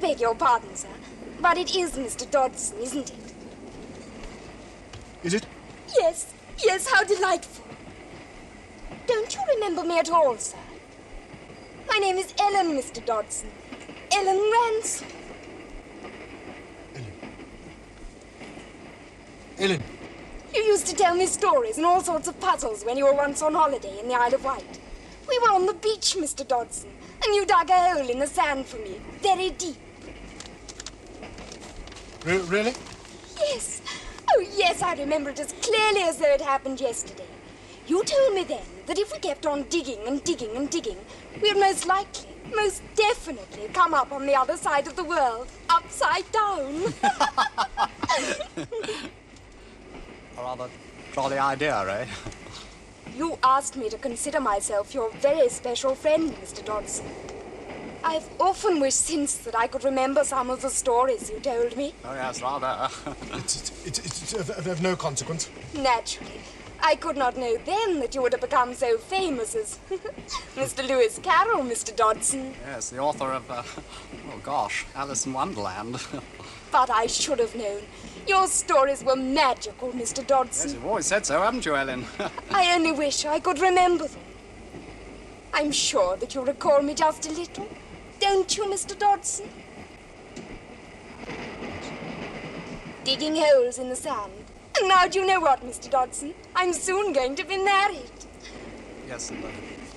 beg your pardon, sir, but it is Mr. Dodgson, isn't it? Is it? Yes, yes, how delightful. Don't you remember me at all, sir? My name is Ellen, Mr. Dodgson. Ellen Ransom. Ellen. You used to tell me stories and all sorts of puzzles when you were once on holiday in the Isle of Wight. We were on the beach, Mr. Dodgson, and you dug a hole in the sand for me, very deep. Really? Yes. Oh, yes, I remember it as clearly as though it happened yesterday. You told me then that if we kept on digging and digging and digging, we'd most likely, most definitely come up on the other side of the world, upside down. A rather jolly idea, eh? You asked me to consider myself your very special friend, Mr. Dodgson. I've often wished since that I could remember some of the stories you told me. Oh, yes, rather. It's of no consequence. Naturally. I could not know then that you would have become so famous as Mr. Lewis Carroll, Mr. Dodgson. Yes, the author of, oh gosh, Alice in Wonderland. But I should have known. Your stories were magical, Mr. Dodgson. Yes, you've always said so, haven't you, Ellen? I only wish I could remember them. I'm sure that you recall me just a little. Don't you, Mr. Dodgson? Digging holes in the sand. And now do you know what, Mr. Dodgson? I'm soon going to be married. Yes,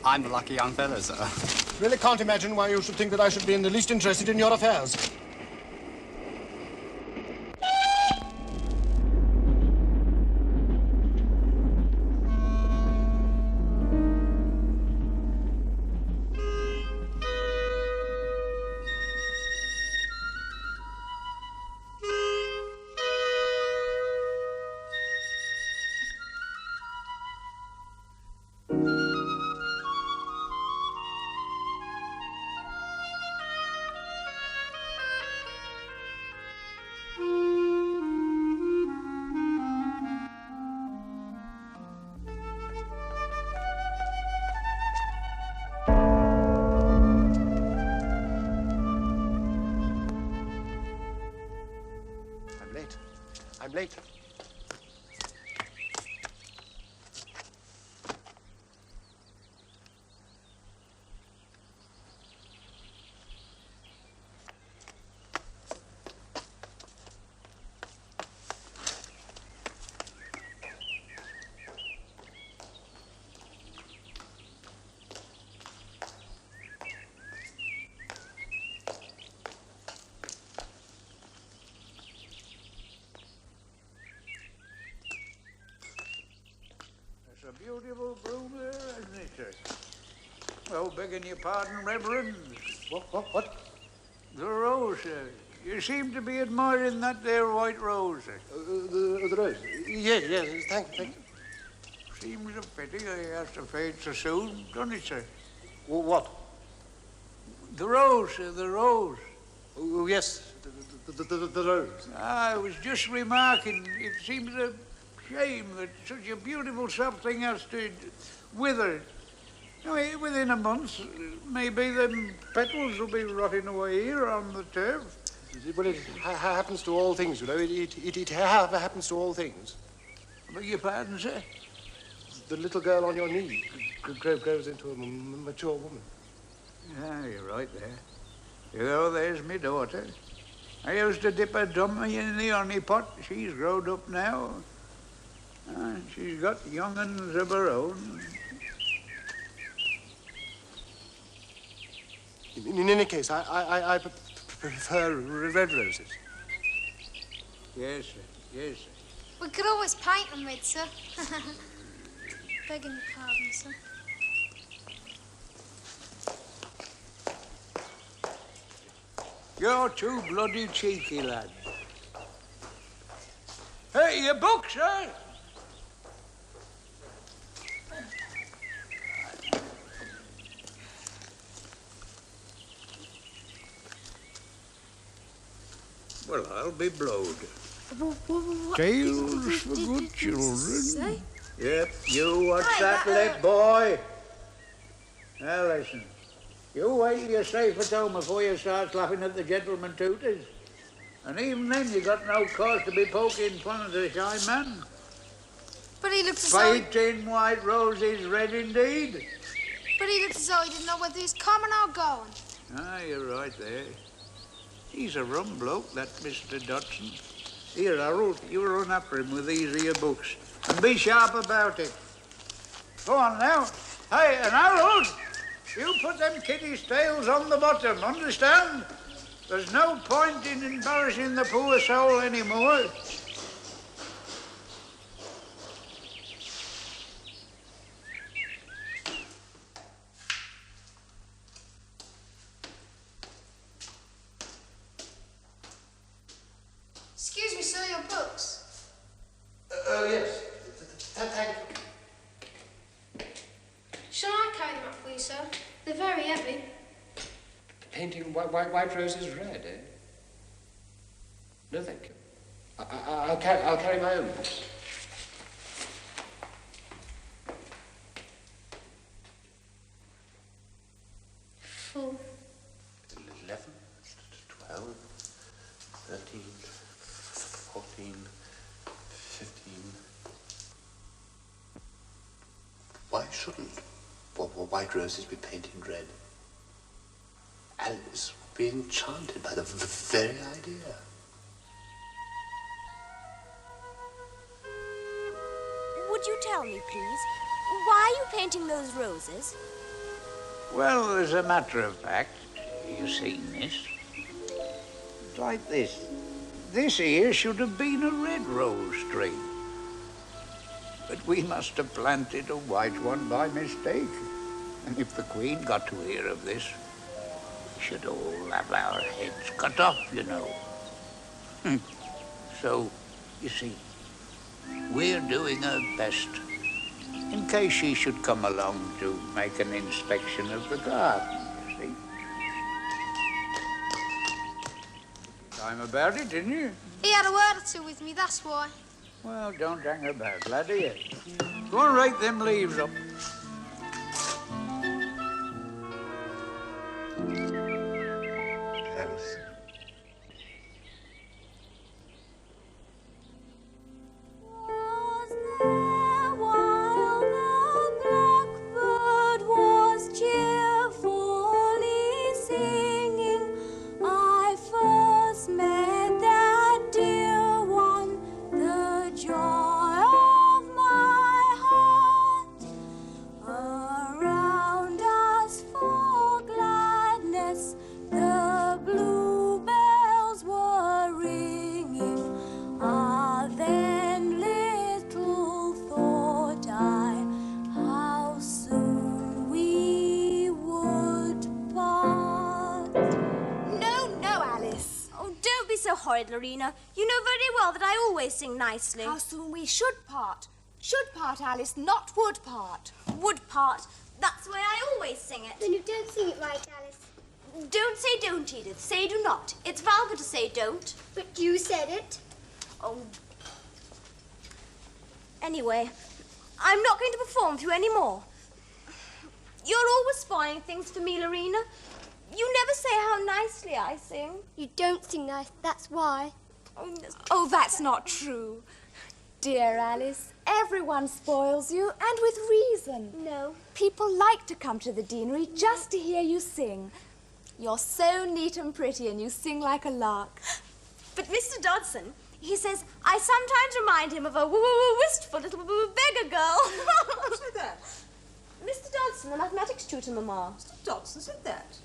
I'm the lucky young fellow, sir. Really can't imagine why you should think that I should be in the least interested in your affairs. I'm late. A beautiful broom there, isn't it, sir? Oh, begging your pardon, Reverend. What? The rose, sir. You seem to be admiring that there white rose, sir. The rose? Yes, thank you. Seems a pity it has to fade so soon, doesn't it, sir? What? The rose, sir, the rose. Oh, yes, the rose. I was just remarking, it seems a shame that such a beautiful something has to wither. Within a month, maybe them petals will be rotting away here on the turf. Well, it happens to all things, you know. It happens to all things. I beg your pardon, sir? The little girl on your knee grows into a mature woman. Yeah, you're right there. You know, there's me daughter. I used to dip her dummy in the honey pot. She's grown up now. She's got young'uns of her own. In any case, I prefer red roses. Yes, sir. Yes, sir. We could always paint them red, sir. Begging your pardon, sir. You're too bloody cheeky, lad. Hey, your book, sir! Well, I'll be blowed. Tales for good children. Yep, you watch that lip, boy. Now listen. You wait till you're safe at home before you start laughing at the gentleman tutors. And even then, you got no cause to be poking fun at the shy man. But he looked as though... 18 white roses red indeed. But he looked as though he didn't know whether he's coming or going. Ah, you're right there. He's a rum bloke, that Mr. Dodgson. Here, Harold, you run after him with these here books. And be sharp about it. Go on now. Hey, and Harold, you put them kitty's tails on the bottom, understand? There's no point in embarrassing the poor soul anymore. Excuse me, sir, your books. Oh, yes. Thank you. Shall I carry them up for you, sir? They're very heavy. Painting white roses red, eh? No, thank you. I'll carry my own books. Full. 11, 12, 13, 14, 15. Why shouldn't white roses be painted red? Alice would be enchanted by the very idea. Would you tell me, please, why are you painting those roses? Well, as a matter of fact, you've seen this. It's like this. This here should have been a red rose tree. But we must have planted a white one by mistake. And if the Queen got to hear of this, we should all have our heads cut off, you know. So, you see, we're doing our best in case she should come along to make an inspection of the garden, you see. Time about it, didn't you? He had a word or two with me, that's why. Well, don't hang about, laddie. Go and rake them leaves up. Alice. Was there while the blackbird was cheerfully singing, I first met that dear one, the joy of my heart. Around us for gladness the bluebells were ringing. Ah, then little thought I how soon we would part. No, Alice. Oh, don't be so horrid, Lorina. You know very well that I always sing nicely. How soon we should part. Should part, Alice, not would part. Would part. That's the way I always sing it. Then you don't sing it right, Alice. Don't say don't, Edith. Say do not. It's vulgar to say don't. But you said it. Oh. Anyway, I'm not going to perform for you any more. You're always spoiling things for me, Lorina. You never say how nicely I sing. You don't sing nice, that's why. Oh, that's not true. Dear Alice, everyone spoils you, and with reason. No. People like to come to the deanery just to hear you sing. You're so neat and pretty, and you sing like a lark. But Mr. Dodgson, he says I sometimes remind him of a wistful little beggar girl. Who said that? Mr. Dodgson, the mathematics tutor, Mamma. Mr. Dodgson said that.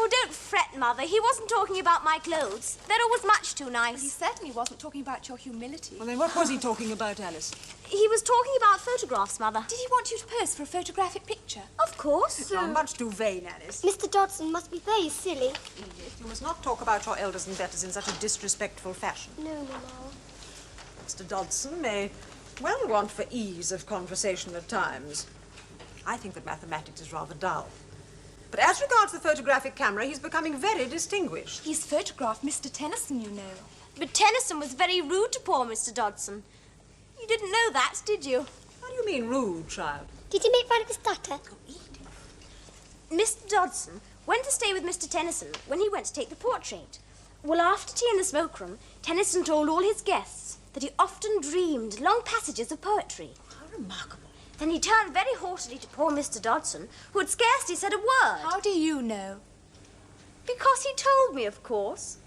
Oh, don't fret, Mother. He wasn't talking about my clothes. They're always much too He nice. certainly wasn't talking about your humility. Well, then what was he talking about, Alice? He was talking about photographs, Mother. Did he want you to pose for a photographic picture? Of course. You're much too vain, Alice. Mr. Dodgson must be very silly. Edith, you must not talk about your elders and betters in such a disrespectful fashion. No, Mamma. Mr. Dodgson may well want for ease of conversation at times. I think that mathematics is rather dull. But as regards the photographic camera, he's becoming very distinguished. He's photographed Mr. Tennyson, you know. But Tennyson was very rude to poor Mr. Dodgson. You didn't know that, did you? How do you mean rude, child? Did you make fun of his stutter? Mr. Dodgson went to stay with Mr. Tennyson when he went to take the portrait. Well, after tea in the smoke-room, Tennyson told all his guests that he often dreamed long passages of poetry. How remarkable. Then he turned very haughtily to poor Mr. Dodgson, who had scarcely said a word. How do you know? Because he told me, of course.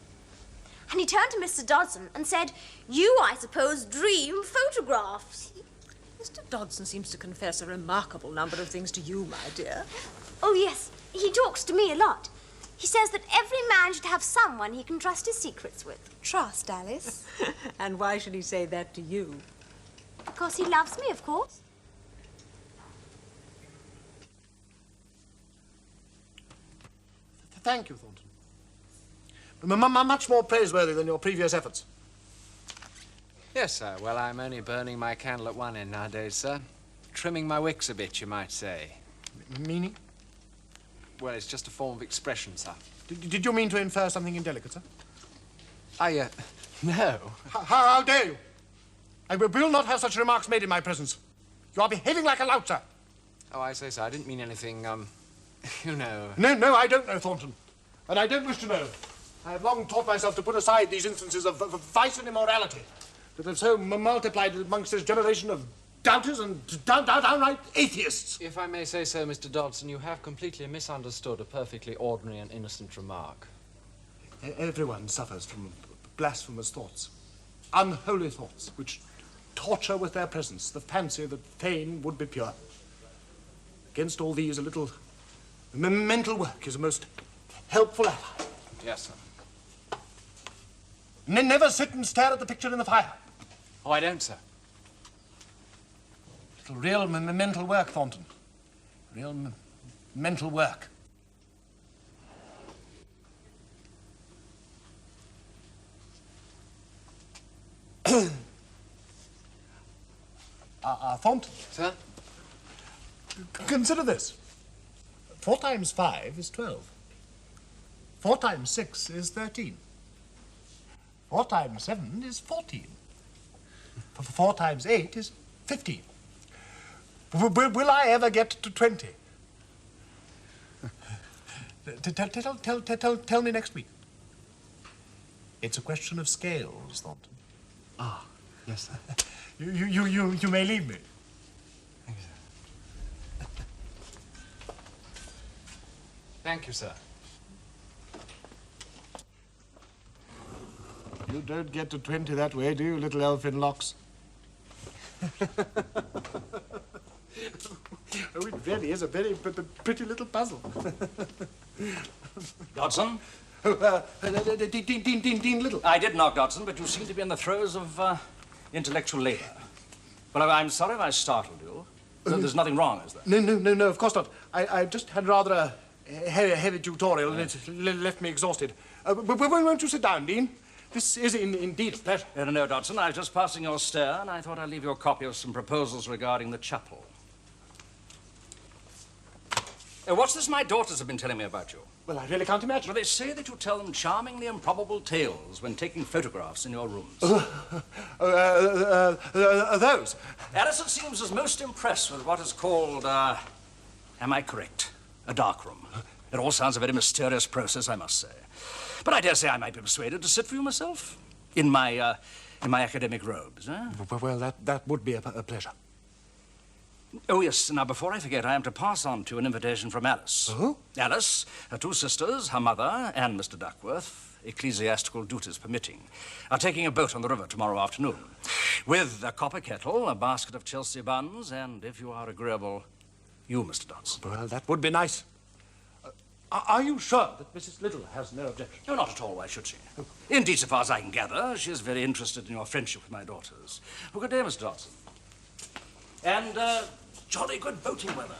And he turned to Mr. Dodgson and said, "You, I suppose, dream photographs." Mr. Dodgson seems to confess a remarkable number of things to you, my dear. Oh, yes, he talks to me a lot. He says that every man should have someone he can trust his secrets with. Trust, Alice. And why should he say that to you? Because he loves me, of course. Thank you, Thornton. Much more praiseworthy than your previous efforts. Yes, sir. Well, I'm only burning my candle at one end nowadays, sir. Trimming my wicks a bit, you might say. Meaning? Well, it's just a form of expression, sir. Did you mean to infer something indelicate, sir? No. How dare you? I will not have such remarks made in my presence. You are behaving like a lout, sir. Oh, I say, sir, I didn't mean anything, you know. No, I don't know, Thornton. And I don't wish to know. I have long taught myself to put aside these instances of vice and immorality that have so multiplied amongst this generation of doubters and downright atheists. If I may say so, Mr. Dodgson, you have completely misunderstood a perfectly ordinary and innocent remark. Everyone suffers from blasphemous thoughts, unholy thoughts, which torture with their presence the fancy that fain would be pure. Against all these, a little mental work is a most helpful ally. Yes, sir. Never sit and stare at the picture in the fire. Oh, I don't, sir. Little real mental work, Thornton. Real mental work. Thornton. Sir? Consider this. 4 times 5 is 12. 4 times 6 is 13. 4 times 7 is 14. 4 times 8 is 15. Will I ever get to 20? Tell me next week. It's a question of scales, Thornton. Ah, yes, sir. You may leave me. Thank you, sir. Thank you, sir. You don't get to 20 that way, do you, little elfin locks? Oh, it really is a very pretty little puzzle. Dodgson? Oh, Dean Liddell. I did knock, Dodgson, but you seem to be in the throes of intellectual labor. Well, I'm sorry if I startled you. There's nothing wrong, is there? No, of course not. I just had rather a heavy tutorial, and it left me exhausted. Won't you sit down, Dean? This is indeed a pleasure. No, Dodgson, I was just passing your stair, and I thought I'd leave you a copy of some proposals regarding the chapel. What's this my daughters have been telling me about you? Well, I really can't imagine. Well, they say that you tell them charmingly improbable tales when taking photographs in your rooms. Those? Alison seems as most impressed with what is called, am I correct, a darkroom. It all sounds a very mysterious process, I must say. But I dare say I might be persuaded to sit for you myself in my academic robes. Eh? Well, that would be a pleasure. Oh, yes. Now, before I forget, I am to pass on to you an invitation from Alice. Oh? Alice, her 2 sisters, her mother, and Mr. Duckworth, ecclesiastical duties permitting, are taking a boat on the river tomorrow afternoon, with a copper kettle, a basket of Chelsea buns, and, if you are agreeable, you, Mr. Dodgson. Well, that would be nice. Are you sure that Mrs. Liddell has no objection? No, not at all. Why should she? Indeed, so far as I can gather, she is very interested in your friendship with my daughters. Well, good day, Mr. Dodgson. And, jolly good boating weather.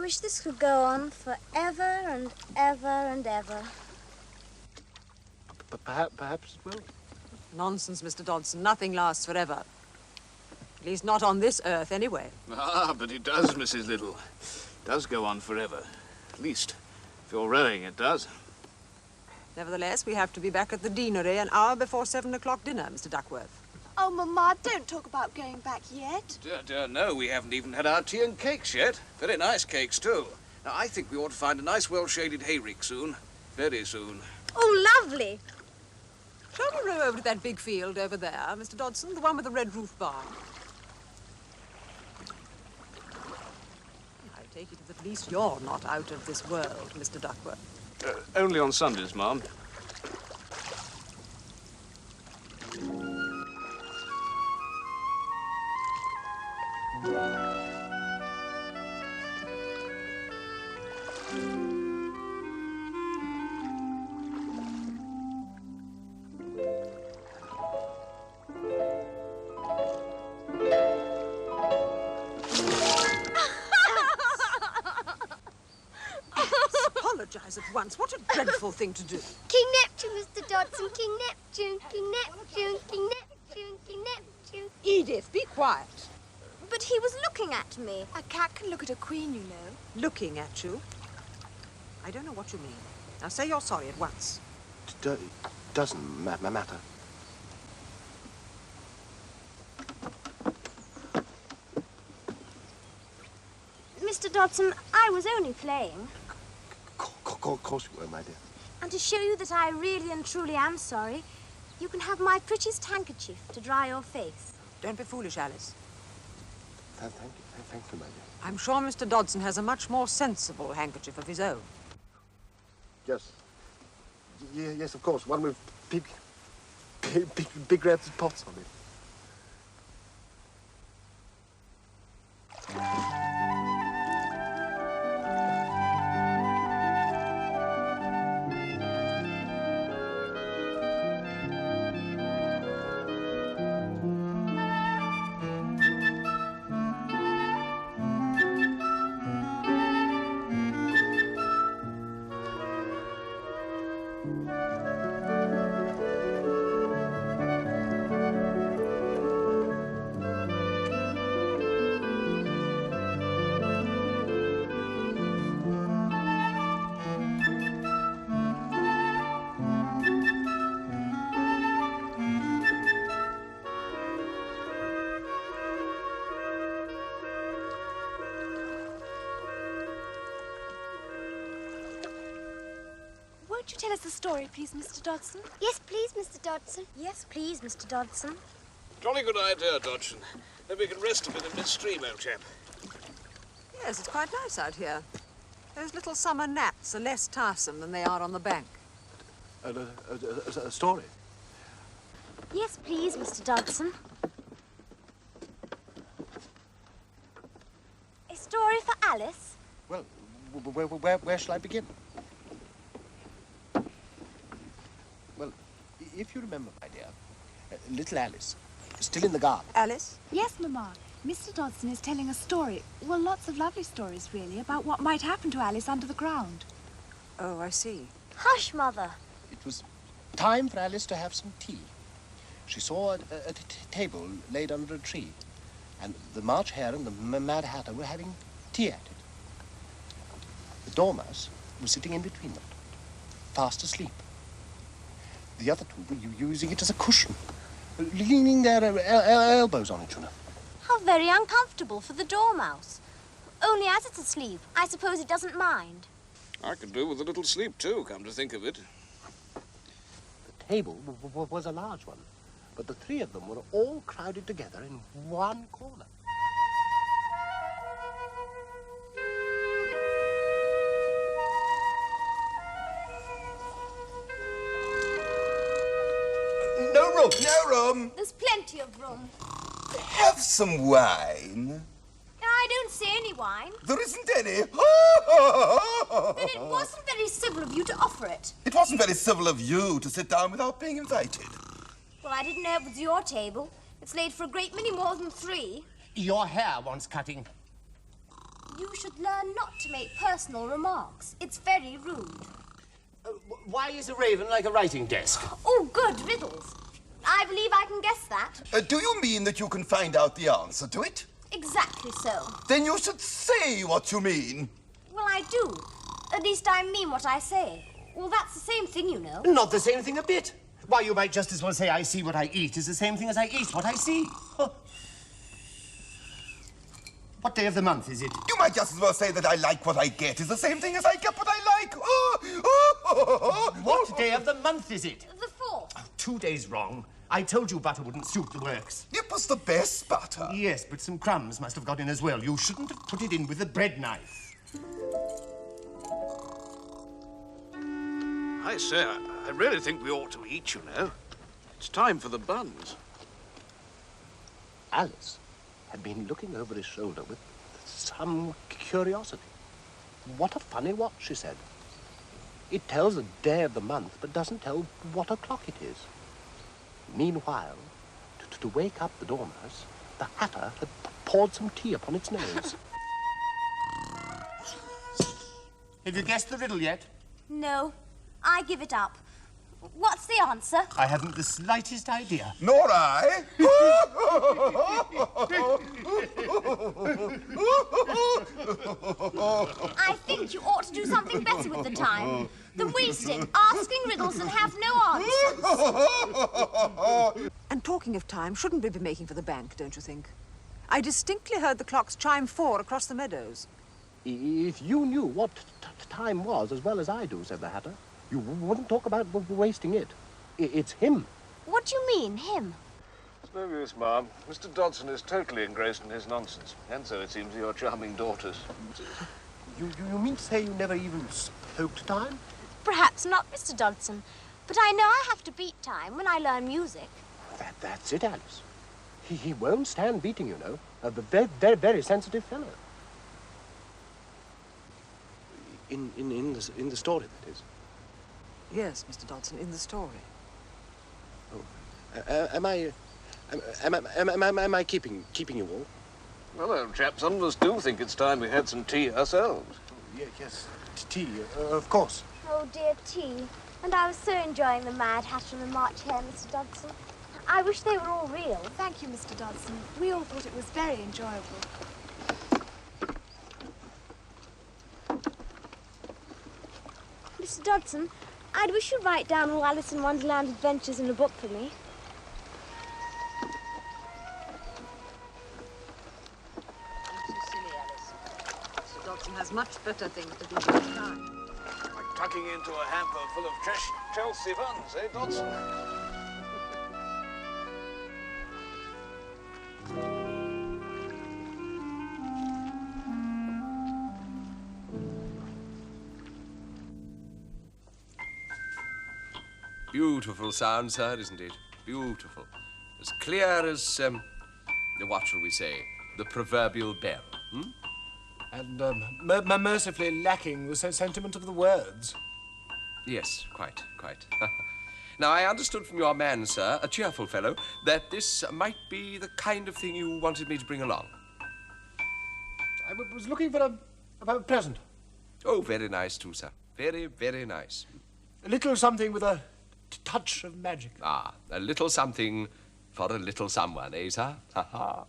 wish this could go on forever and ever and ever. Perhaps it will. Nonsense, Mr. Dodgson. Nothing lasts forever. At least not on this earth, anyway. Ah, but it does, Mrs. Liddell. It does go on forever. At least, if you're rowing, it does. Nevertheless, we have to be back at the deanery an hour before 7 o'clock dinner, Mr. Duckworth. Oh, Mama, don't talk about going back yet. Dear, no, we haven't even had our tea and cakes yet. Very nice cakes, too. Now, I think we ought to find a nice, well-shaded hayrick soon. Very soon. Oh, lovely. Shall we row over to that big field over there, Mr. Dodgson? The one with the red roof barn. I take it that at least you're not out of this world, Mr. Duckworth. Only on Sundays, Ma'am. Apologize at once. What a dreadful thing to do. King Neptune, Mr. Dodgson. King Neptune, King Neptune, King Neptune, King Neptune. Edith, be quiet. But he was looking at me. A cat can look at a queen, you know. Looking at you? I don't know what you mean. Now say you're sorry at once. It doesn't matter. Mr. Dodgson, I was only playing. Of course you were, my dear. And to show you that I really and truly am sorry, you can have my prettiest handkerchief to dry your face. Don't be foolish, Alice. Thank you, my dear. I'm sure Mr. Dodgson has a much more sensible handkerchief of his own. Yes. Yes, of course. One with big red spots on it. Won't you tell us the story, please, Mr. Dodgson? Yes, please, Mr. Dodgson. Yes, please, Mr. Dodgson. Jolly good idea, Dodgson. Then we can rest a bit in midstream, old chap. Yes, it's quite nice out here. Those little summer naps are less tiresome than they are on the bank. A story? Yes, please, Mr. Dodgson. A story for Alice? Well, where shall I begin? Well, if you remember, my dear, little Alice is still in the garden. Alice? Yes, Mamma. Mr. Dodgson is telling a story. Well, lots of lovely stories, really, about what might happen to Alice under the ground. Oh, I see. Hush, Mother. It was time for Alice to have some tea. She saw a table laid under a tree, and the March Hare and the Mad Hatter were having tea at it. The Dormouse was sitting in between them, fast asleep. The other two were using it as a cushion, leaning their elbows on it, you know. How very uncomfortable for the Dormouse. Only as it's asleep, I suppose it doesn't mind. I could do with a little sleep, too, come to think of it. The table was a large one, but the three of them were all crowded together in one corner. No room, no room. There's plenty of room. Have some wine. I don't see any wine. There isn't any. Then it wasn't very civil of you to offer it. It wasn't very civil of you to sit down without being invited. Well, I didn't know it was your table. It's laid for a great many more than three. Your hair wants cutting. You should learn not to make personal remarks. It's very rude. Why is a raven like a writing desk? Oh, good riddles. I believe I can guess that. Do you mean that you can find out the answer to it? Exactly so. Then you should say what you mean. Well, I do. At least I mean what I say. Well, that's the same thing, you know. Not the same thing a bit. Why, you might just as well say I see what I eat is the same thing as I eat what I see. Huh. What day of the month is it? You might just as well say that I like what I get is the same thing as I get what I like. What day of the month is it? The 4th. Oh, 2 days wrong. I told you butter wouldn't suit the works. It was the best butter. Yes, but some crumbs must have got in as well. You shouldn't have put it in with a bread knife. I say, I really think we ought to eat, you know. It's time for the buns. Alice had been looking over his shoulder with some curiosity. What a funny watch, she said. It tells the day of the month, but doesn't tell what o'clock it is. Meanwhile, to wake up the Dormouse, the Hatter had poured some tea upon its nose. Have you guessed the riddle yet? No, I give it up. What's the answer? I haven't the slightest idea. Nor I. I think you ought to do something better with the time than wasting asking riddles and have no answers. And talking of time, shouldn't we be making for the bank, don't you think? I distinctly heard the clocks chime 4 across the meadows. If you knew what time was as well as I do, said the Hatter, you wouldn't talk about wasting it. It's him. What do you mean, him? It's no use, Ma'am. Mr. Dodgson is totally engrossed in his nonsense. And so, it seems, your charming daughters. You mean to say you never even spoke to time? Perhaps not, Mr. Dodgson. But I know I have to beat time when I learn music. That's it, Alice. He won't stand beating, you know. A very sensitive fellow. In the story, that is. Yes, Mr. Dodgson, in the story. Oh, am I keeping you all? Well, old chap, some of us do think it's time we had some tea ourselves. Yes, tea, of course. Oh, dear, tea. And I was so enjoying the Mad Hatter and the March Hare, Mr. Dodgson. I wish they were all real. Thank you, Mr. Dodgson. We all thought it was very enjoyable. Mr. Dodgson, I'd wish you'd write down all Alice in Wonderland adventures in a book for me. Too silly, Alice. Mr. Dodgson has much better things to do with his time. Like tucking into a hamper full of Chelsea buns, eh, Dodgson? Beautiful sound, sir, isn't it? Beautiful. As clear as, what shall we say, the proverbial bell, hmm? And mercifully lacking the sentiment of the words. Yes, quite. Now, I understood from your man, sir, a cheerful fellow, that this might be the kind of thing you wanted me to bring along. I was looking for a present. Oh, very nice, too, sir. Very, very nice. A little something with a touch of magic. Ah, a little something for a little someone, eh, sir? Ha ha.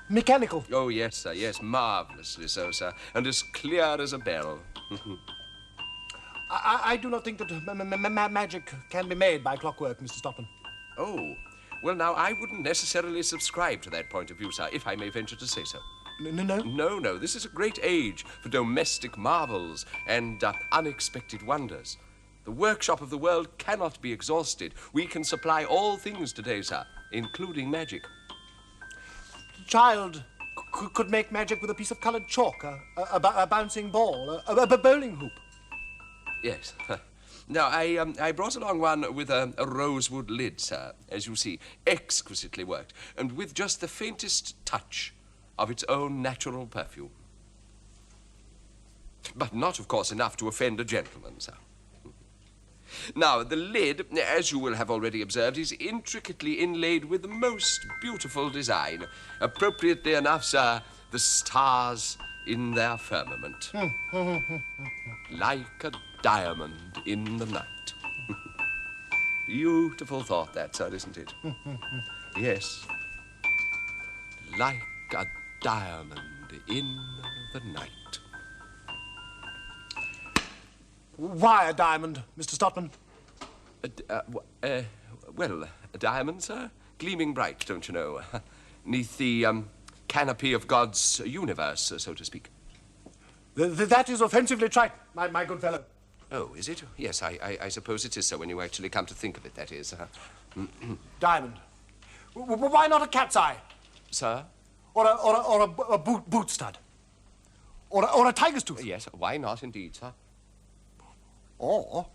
Mechanical. Oh, yes, sir, yes, marvellously so, sir, and as clear as a bell. I do not think that magic can be made by clockwork, Mr. Stotman. Oh, well, now, I wouldn't necessarily subscribe to that point of view, sir, if I may venture to say so. No? No, this is a great age for domestic marvels and unexpected wonders. The workshop of the world cannot be exhausted. We can supply all things today, sir, including magic. The child could make magic with a piece of coloured chalk, a bouncing ball, a bowling hoop. Yes. Now, I brought along one with a rosewood lid, sir, as you see, exquisitely worked, and with just the faintest touch of its own natural perfume. But not, of course, enough to offend a gentleman, sir. Now, the lid, as you will have already observed, is intricately inlaid with the most beautiful design. Appropriately enough, sir, the stars in their firmament. Like a diamond in the night. Beautiful thought that, sir, isn't it? Yes. Like a diamond in the night. Why a diamond, Mr. Stotman? Well, a diamond, sir? Gleaming bright, don't you know? 'Neath the canopy of God's universe, so to speak. That is offensively trite, my good fellow. Oh, is it? Yes, I suppose it is so when you actually come to think of it, that is. Diamond. Why not a cat's eye? Sir? Or a boot stud? Or a tiger's tooth? Yes, why not indeed, sir? Or,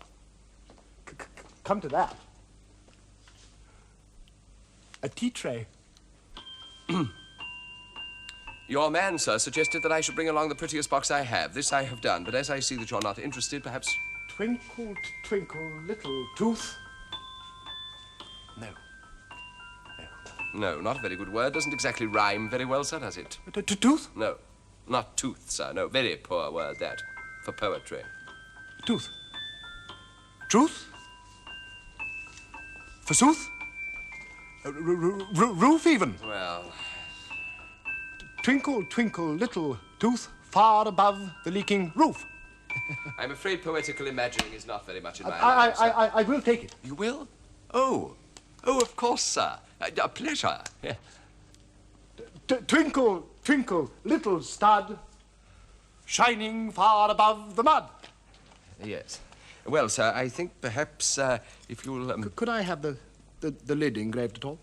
come to that, a tea tray. Your man, sir, suggested that I should bring along the prettiest box I have. This I have done, but as I see that you're not interested, perhaps... Twinkle, twinkle, little tooth. No. No, not a very good word. Doesn't exactly rhyme very well, sir, does it? Tooth? No, not tooth, sir. No, very poor word, that, for poetry. Tooth. Truth? Forsooth? Roof, even? Well... Twinkle, twinkle, little tooth, far above the leaking roof. I'm afraid poetical imagining is not very much in my line, sir. I will take it. You will? Oh, of course, sir. A pleasure. Yeah. Twinkle, twinkle, little stud, shining far above the mud. Yes. Well, sir, I think perhaps if you'll... Could I have the lid engraved at all?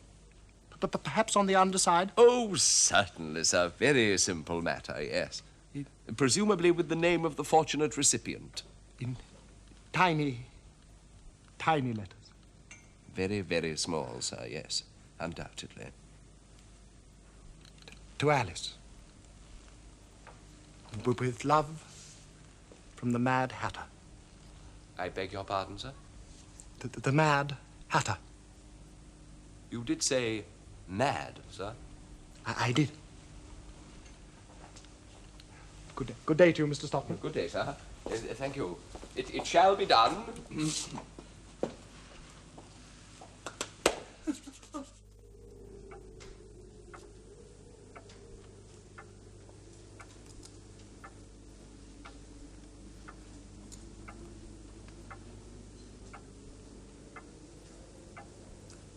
Perhaps on the underside? Oh, certainly, sir. Very simple matter, yes. Presumably with the name of the fortunate recipient. In tiny, tiny letters. Very, very small, sir, yes. Undoubtedly. To Alice. With love from the Mad Hatter. I beg your pardon, sir? The Mad Hatter. You did say mad, sir? I did. Good day to you, Mr. Stotman. Good day, sir. Thank you. It shall be done.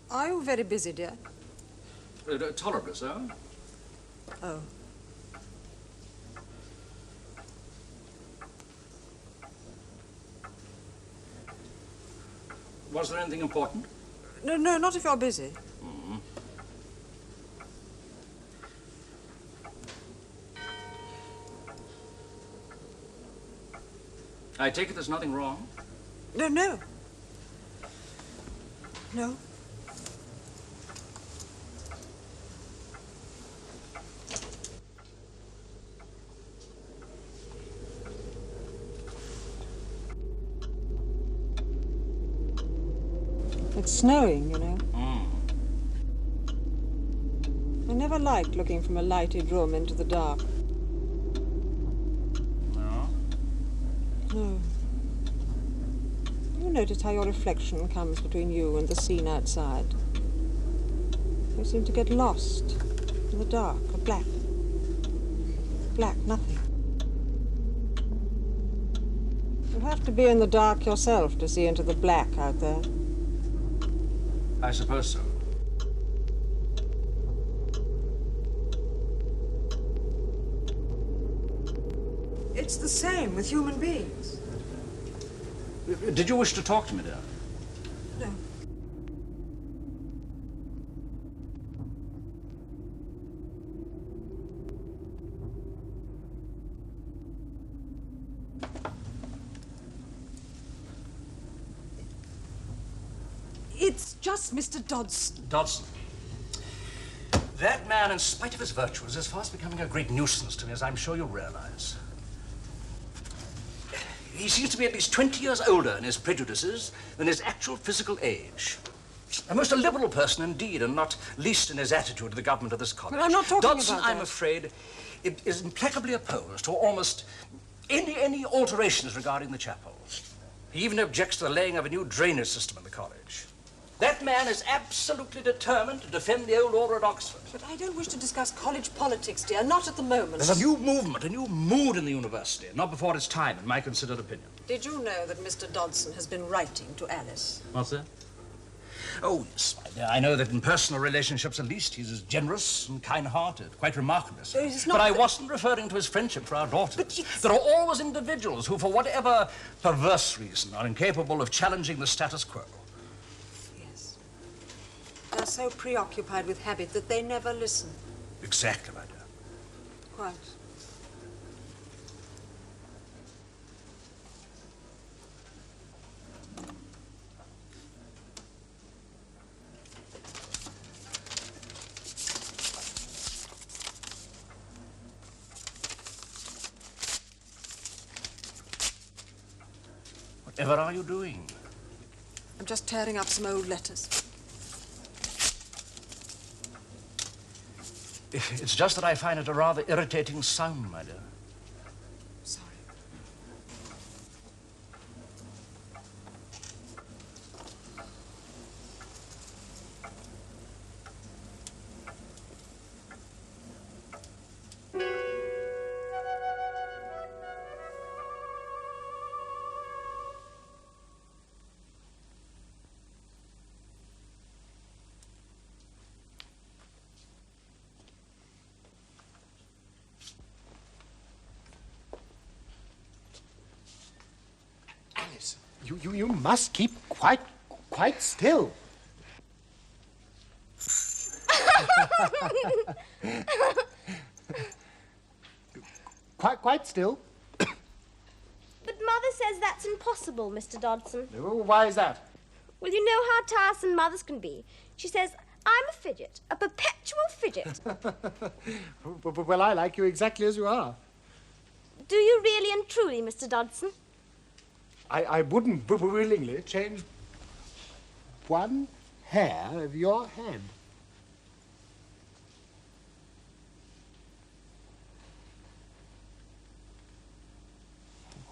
Are you very busy, dear? Tolerably so. Oh. Was there anything important? No, not if you're busy. Mm. I take it there's nothing wrong? No. No. It's snowing, you know. I never liked looking from a lighted room into the dark. No? No. You notice how your reflection comes between you and the scene outside? You seem to get lost in the dark, or black. Black, nothing. You have to be in the dark yourself to see into the black out there. I suppose so. It's the same with human beings. Did you wish to talk to me, dear? No. It's just Mr. Dodgson. Dodgson. That man, in spite of his virtues, is fast becoming a great nuisance to me, as I'm sure you realize. He seems to be at least 20 years older in his prejudices than his actual physical age. A most illiberal person indeed, and not least in his attitude to the government of this college. But I'm not talking Dodgson, about that. I'm afraid, is implacably opposed to almost any alterations regarding the chapel. He even objects to the laying of a new drainage system in the college. That man is absolutely determined to defend the old order at Oxford. But I don't wish to discuss college politics, dear, not at the moment. There's a new movement, a new mood in the university, not before its time, in my considered opinion. Did you know that Mr. Dodgson has been writing to Alice? What's that? Oh, yes, my dear. I know that in personal relationships, at least, he's as generous and kind-hearted, quite remarkably so. But I wasn't referring to his friendship for our daughters. There are always individuals who, for whatever perverse reason, are incapable of challenging the status quo. Yes. They're so preoccupied with habit that they never listen. Exactly, my dear. Quite. Whatever are you doing? I'm just tearing up some old letters. It's just that I find it a rather irritating sound, my dear. Sorry. You must keep quite still. Quite still. But Mother says that's impossible, Mr. Dodgson. Why is that? Well, you know how tiresome mothers can be. She says, I'm a fidget, a perpetual fidget. Well, I like you exactly as you are. Do you really and truly, Mr. Dodgson? I wouldn't willingly change one hair of your head.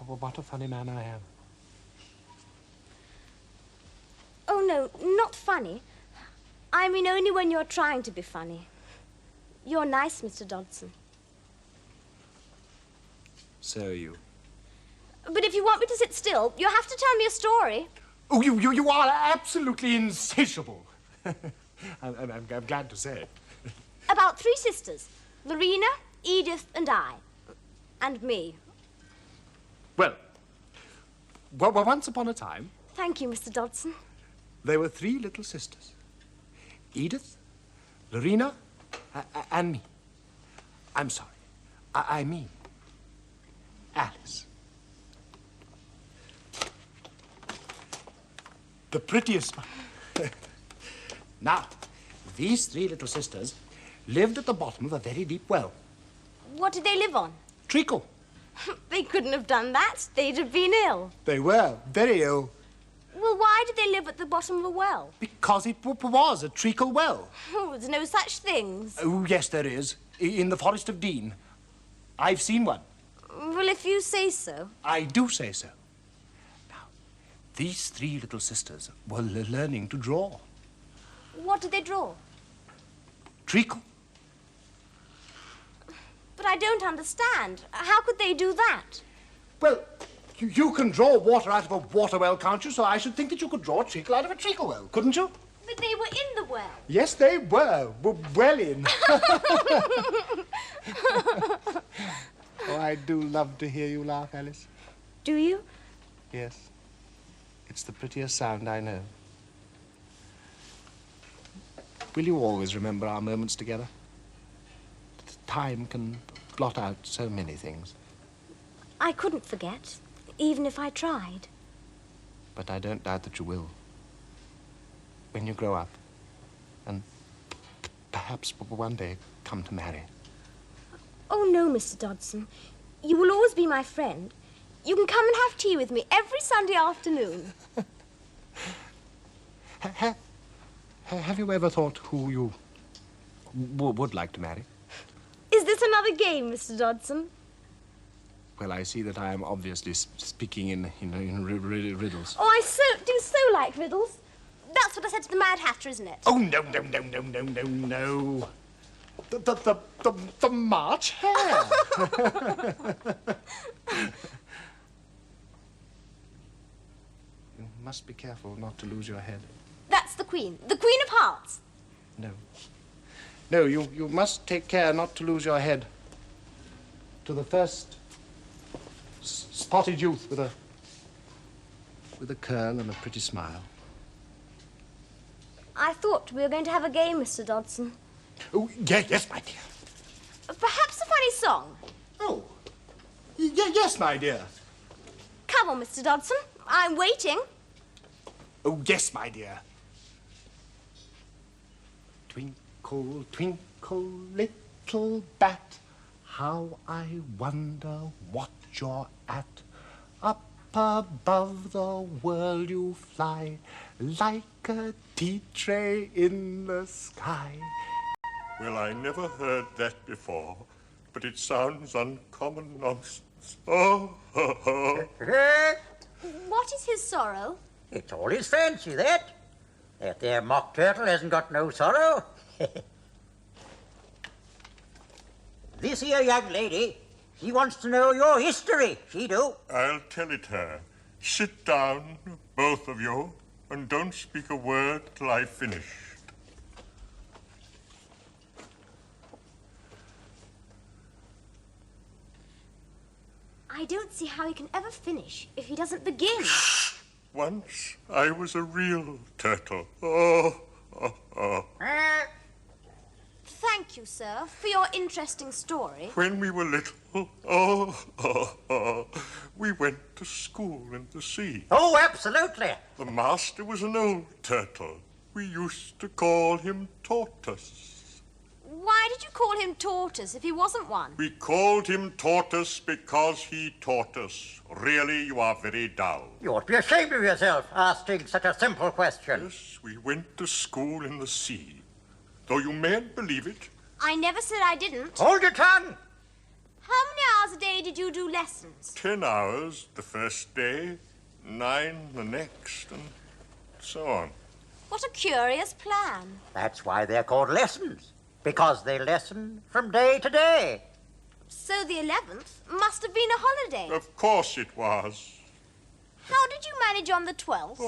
What a funny man I am. Oh, no, not funny. I mean only when you're trying to be funny. You're nice, Mr. Dodgson. So are you. But if you want me to sit still, you'll have to tell me a story. Oh, you are absolutely insatiable. I'm glad to say it. About 3 sisters. Lorina, Edith, and I. And me. Well, once upon a time, Thank you, Mr. Dodgson. there were 3 little sisters. Edith, Lorina, and me. I'm sorry. I mean Alice. The prettiest one. Now, these 3 little sisters lived at the bottom of a very deep well. What did they live on? Treacle. They couldn't have done that. They'd have been ill. They were very ill Well, why did they live at the bottom of a well? because it was a treacle well. Oh, there's no such things. Oh, yes, there is. In the Forest of Dean. I've seen one. Well, if you say so. I do say so. Now, these 3 little sisters were learning to draw. What did they draw? Treacle. But I don't understand. How could they do that? Well, you can draw water out of a water well, can't you? So I should think that you could draw treacle out of a treacle well, couldn't you? But they were in the well. Yes, they were well in. Oh, I do love to hear you laugh, Alice. Do you? Yes. It's the prettiest sound I know. Will you always remember our moments together? Time can blot out so many things. I couldn't forget, even if I tried. But I don't doubt that you will. When you grow up, and perhaps one day come to marry. Oh, no, Mr. Dodgson. You will always be my friend. You can come and have tea with me every Sunday afternoon. Have you ever thought who you would like to marry? Is this another game, Mr. Dodgson? Well, I see that I am obviously speaking in riddles. Oh, I do so like riddles. That's what I said to the Mad Hatter, isn't it? Oh, no. The March Hare. You must be careful not to lose your head. That's the Queen of Hearts. No, you must take care not to lose your head. To the first spotted youth with a curl and a pretty smile. I thought we were going to have a game, Mr. Dodgson. Oh, yes, my dear. Perhaps a funny song. Oh, yes, my dear. Come on, Mr. Dodgson. I'm waiting. Oh, yes, my dear. Twinkle, twinkle, little bat, how I wonder what you're at. Up above the world you fly, like a tea tray in the sky. Well, I never heard that before, but it sounds uncommon nonsense. Oh, ho, ho. What is his sorrow? It's all his fancy, that. That there mock turtle hasn't got no sorrow. This here young lady, she wants to know your history, she do. I'll tell it her. Sit down, both of you, and don't speak a word till I've finished. I don't see how he can ever finish if he doesn't begin. Once I was a real turtle. Oh. Thank you, sir, for your interesting story. When we were little, we went to school in the sea. Oh, absolutely. The master was an old turtle. We used to call him Tortoise. Why did you call him Tortoise if he wasn't one? We called him Tortoise because he taught us. Really, you are very dull. You ought to be ashamed of yourself, asking such a simple question. Yes, we went to school in the sea. Though you mayn't believe it. I never said I didn't. Hold your tongue! How many hours a day did you do lessons? 10 hours the first day, 9 the next, and so on. What a curious plan. That's why they're called lessons. Because they lesson from day to day. So the 11th must have been a holiday. Of course it was. How did you manage on the 12th?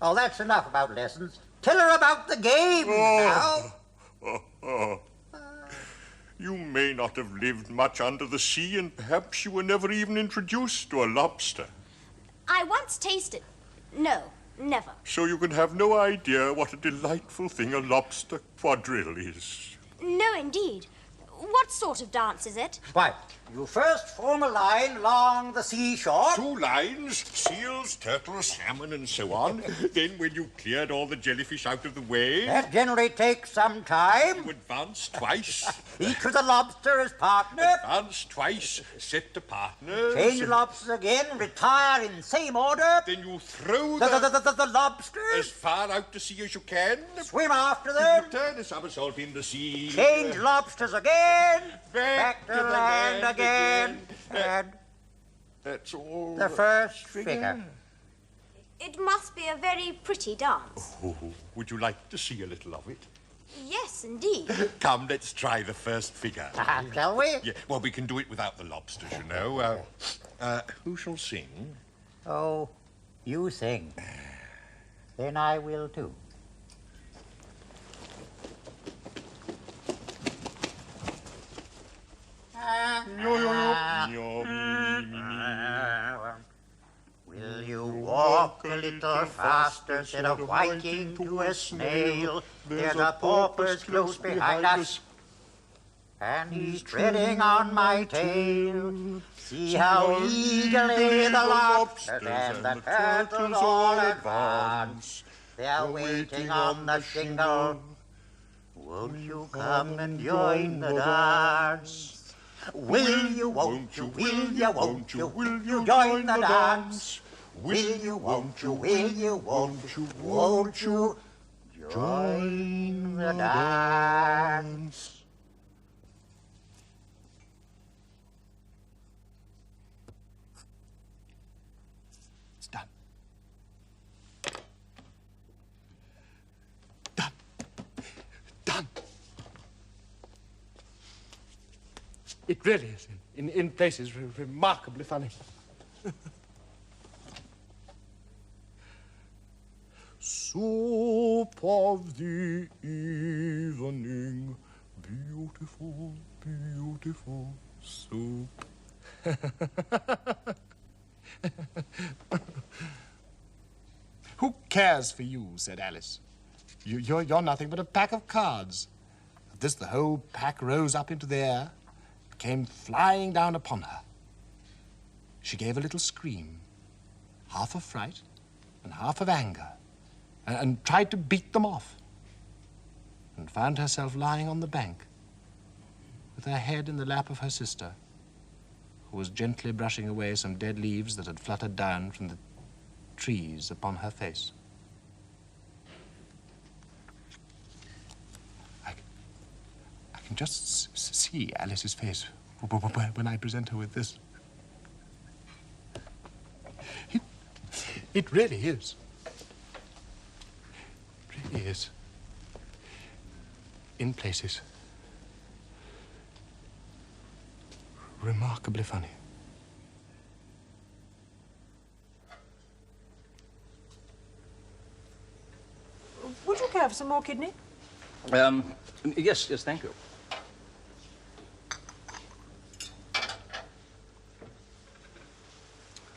Oh, that's enough about lessons. Tell her about the game now. You may not have lived much under the sea, and perhaps you were never even introduced to a lobster. I once tasted. No, never. So you can have no idea what a delightful thing a lobster quadrille is. No, indeed. What sort of dance is it? Why, you first form a line along the seashore. 2 lines, seals, turtles, salmon, and so on. Then when you've cleared all the jellyfish out of the way... That generally takes some time. You advance twice. Each with a lobster as partner. Advance twice, set to partners. Change lobsters again, retire in same order. Then you throw the lobsters as far out to sea as you can. Swim after them. Return a somersault in the sea. Change lobsters again. Back to land again. And that's all. The first figure. It must be a very pretty dance. Oh, would you like to see a little of it? Yes, indeed. Come, let's try the first figure. Shall we? Yeah, well, we can do it without the lobsters, you know. Who shall sing? Oh, you sing. Then I will too. Will you walk a little faster instead of whiting to a snail? There's a porpoise close behind us, and he's treading on my tail. See how eagerly the lobsters and the turtles all advance. They're waiting on the shingle. Won't you come and join the dance? Will you, won't you, will you join the dance? Will you, won't you, won't you join the dance? It's done. Done. It really is, in places, remarkably funny. Soup of the evening, beautiful, beautiful soup. Who cares for you, said Alice. You're nothing but a pack of cards. At this, the whole pack rose up into the air, came flying down upon her. She gave a little scream, half of fright and half of anger, and tried to beat them off, and found herself lying on the bank with her head in the lap of her sister, who was gently brushing away some dead leaves that had fluttered down from the trees upon her face. I can just see Alice's face when I present her with this. It really is. It really is. In places. Remarkably funny. Would you care for some more kidney? Yes, thank you.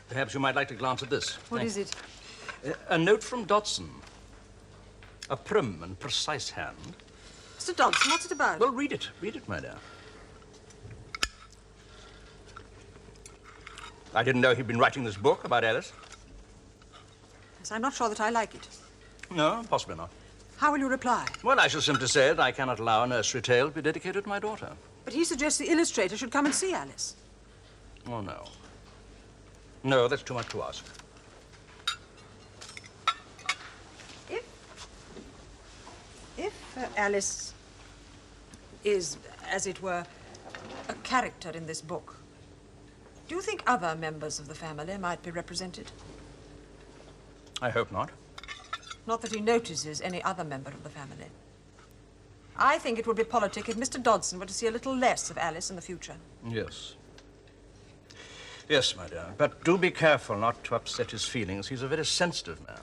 Perhaps you might like to glance at this. What is it? A note from Dodgson. A prim and precise hand. Mr. Dodgson, what's it about? Well, read it. Read it, my dear. I didn't know he'd been writing this book about Alice. Yes, I'm not sure that I like it. No, possibly not. How will you reply? Well, I shall simply say that I cannot allow a nursery tale to be dedicated to my daughter. But he suggests the illustrator should come and see Alice. Oh, no. No, that's too much to ask. If Alice is, as it were, a character in this book, do you think other members of the family might be represented? I hope not. Not that he notices any other member of the family. I think it would be politic if Mr. Dodgson were to see a little less of Alice in the future. Yes. Yes, my dear. But do be careful not to upset his feelings. He's a very sensitive man.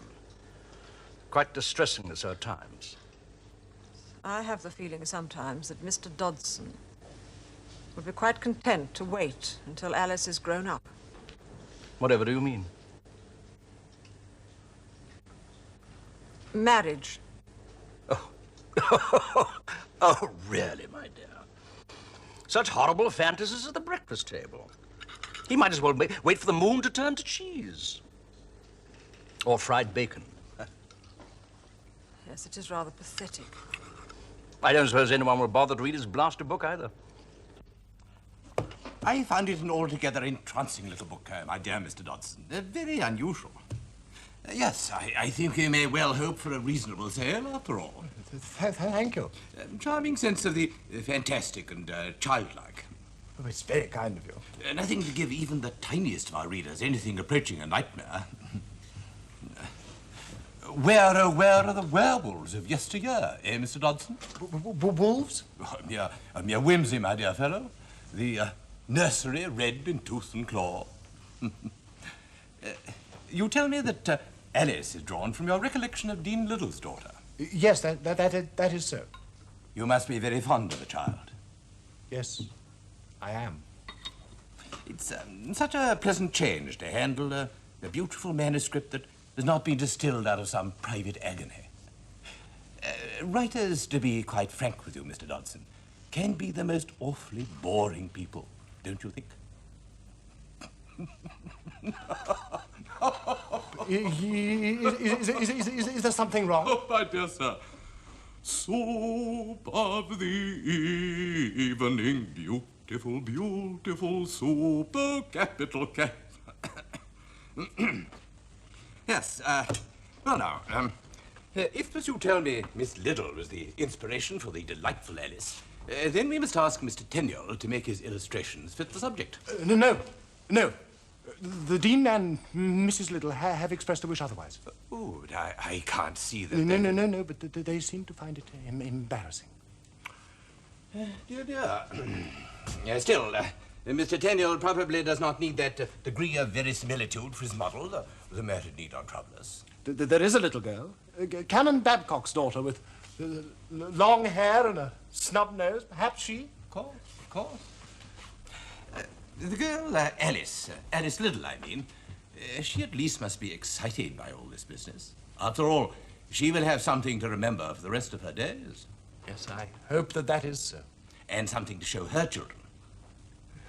Quite distressingly so at times. I have the feeling sometimes that Mr. Dodgson would be quite content to wait until Alice is grown up. Whatever do you mean? Marriage. Oh, really, my dear? Such horrible fantasies at the breakfast table. He might as well wait for the moon to turn to cheese. Or fried bacon. Yes, it is rather pathetic. I don't suppose anyone will bother to read his blasted book either. I found it an altogether entrancing little book, my dear Mr. Dodgson. Very unusual. Yes, I think we may well hope for a reasonable sale, after all. Thank you. Charming sense of the fantastic and childlike. Oh, it's very kind of you. Nothing to give even the tiniest of our readers anything approaching a nightmare. Where are the werewolves of yesteryear, eh, Mr. Dodgson? Wolves? A mere whimsy, my dear fellow. The nursery red in tooth and claw. You tell me that Alice is drawn from your recollection of Dean Liddell's daughter. Yes, that is so. You must be very fond of the child. Yes, I am. It's such a pleasant change to handle a beautiful manuscript that has not been distilled out of some private agony. Writers, to be quite frank with you, Mr. Dodgson, can be the most awfully boring people, don't you think? Is there something wrong? Oh, my dear sir. Soup of the evening, Beautiful, beautiful, super capital cat. Yes, well now, if, as you tell me, Miss Liddell was the inspiration for the delightful Alice, then we must ask Mr. Tenniel to make his illustrations fit the subject. No. The Dean and Mrs. Liddell have expressed a wish otherwise. Oh, but I can't see that. No, but they seem to find it embarrassing. Dear. Still, Mr. Tenniel probably does not need that degree of verisimilitude for his model. The matter need not trouble us. There is a little girl, Canon Babcock's daughter, with long hair and a snub nose. Perhaps she? Of course. The girl, Alice Liddell, I mean, she at least must be excited by all this business. After all, she will have something to remember for the rest of her days. Yes, I hope that is so. And something to show her children.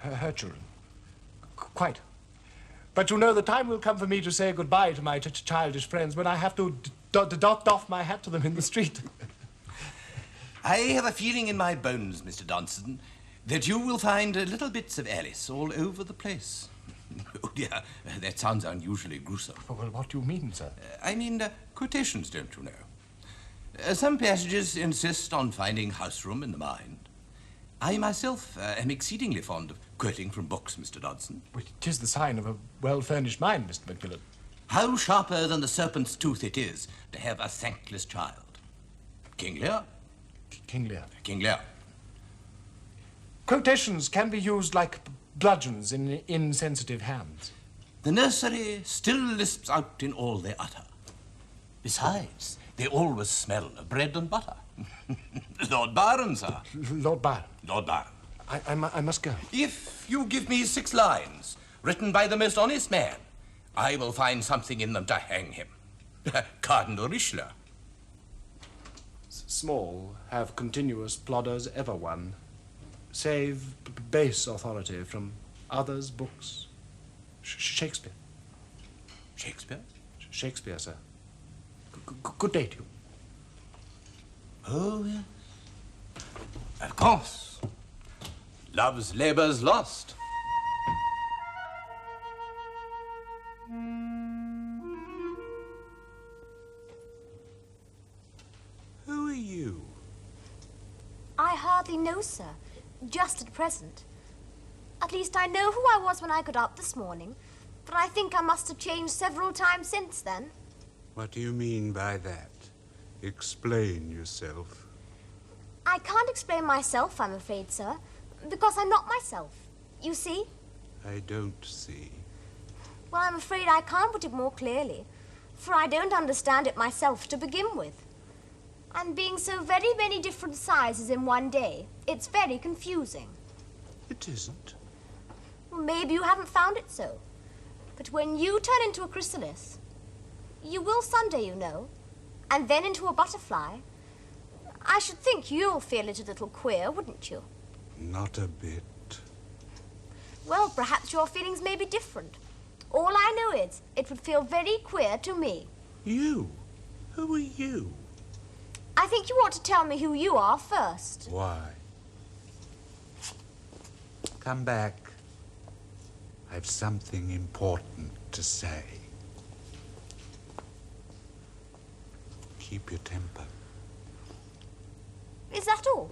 Her children? Quite. But you know, the time will come for me to say goodbye to my childish friends when I have to doff my hat to them in the street. I have a feeling in my bones, Mr. Dodgson, that you will find little bits of Alice all over the place. Oh, dear, that sounds unusually gruesome. Well, what do you mean, sir? I mean, quotations, don't you know? Some passages insist on finding house room in the mind. I myself am exceedingly fond of quoting from books, Mr. Dodgson. Well, 'tis the sign of a well-furnished mind, Mr. MacMillan. How sharper than the serpent's tooth it is to have a thankless child. King Lear? King Lear. King Lear. Quotations can be used like bludgeons in insensitive hands. The nursery still lisps out in all they utter. Besides, they always smell of bread and butter. Lord Byron, sir. Lord Byron. Lord Byron. I must go. If you give me 6 lines, written by the most honest man, I will find something in them to hang him. Cardinal Richelieu. Small have continuous plodders ever won, save base authority from others' books. Shakespeare. Shakespeare? Shakespeare, sir. Good day to you. Oh, yes. Of course. Love's labour's lost. Who are you? I hardly know, sir. Just at present. At least I know who I was when I got up this morning, but I think I must have changed several times since then. What do you mean by that? Explain yourself. I can't explain myself, I'm afraid, sir, because I'm not myself. You see? I don't see. Well, I'm afraid I can't put it more clearly, for I don't understand it myself to begin with. And being so very many different sizes in one day, it's very confusing. It isn't. Well, maybe you haven't found it so. But when you turn into a chrysalis, you will someday, you know, and then into a butterfly, I should think you'll feel it a little queer, wouldn't you? Not a bit. Well, perhaps your feelings may be different. All I know is it would feel very queer to me. You? Who are you? I think you ought to tell me who you are first. Why? Come back. I've something important to say. Keep your temper. Is that all?